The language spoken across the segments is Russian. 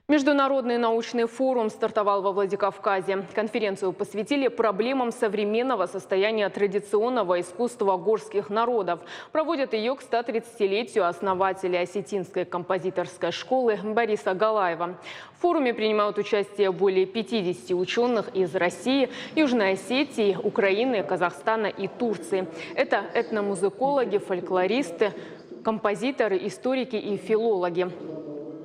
Международный научный форум стартовал во Владикавказе. Конференцию посвятили проблемам современного состояния традиционного искусства горских народов. Проводят ее к 130-летию основателя осетинской композиторской школы Бориса Галаева. В форуме принимают участие более 50 ученых из России, Южной Осетии, Украины, Казахстана и Турции. Это этномузыкологи, фольклористы, композиторы, историки и филологи.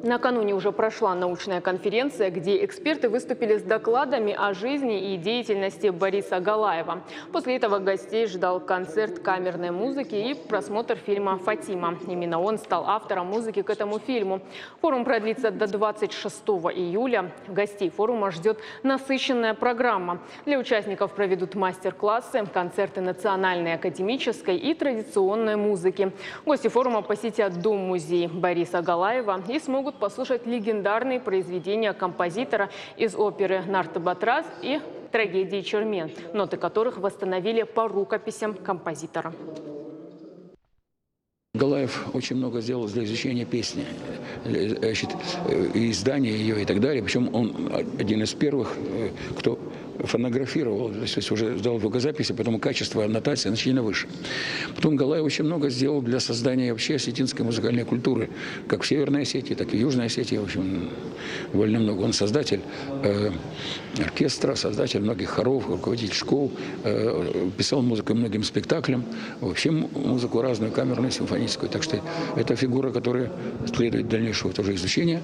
Накануне уже прошла научная конференция, где эксперты выступили с докладами о жизни и деятельности Бориса Галаева. После этого гостей ждал концерт камерной музыки и просмотр фильма «Фатима». Именно он стал автором музыки к этому фильму. Форум продлится до 26 июля. Гостей форума ждет насыщенная программа. Для участников проведут мастер-классы, концерты национальной, академической и традиционной музыки. Гости форума посетят дом-музей Бориса Галаева и смогут послушать легендарные произведения композитора из оперы «Нарты-Батрас» и трагедии «Чермен», ноты которых восстановили по рукописям композитора. Галаев очень много сделал для изучения песни, и издания ее и так далее. Причем он один из первых, кто фонографировал, то есть уже сделал звукозаписи, поэтому качество аннотации значительно выше. Потом Галаев очень много сделал для создания вообще осетинской музыкальной культуры, как в Северной Осетии, так и в Южной Осетии. В общем, довольно много. Он создатель оркестра, создатель многих хоров, руководитель школ, писал музыку многим спектаклям, вообще музыку разную, камерную, симфоническую. Так что это фигура, которая следует дальнейшего тоже изучения.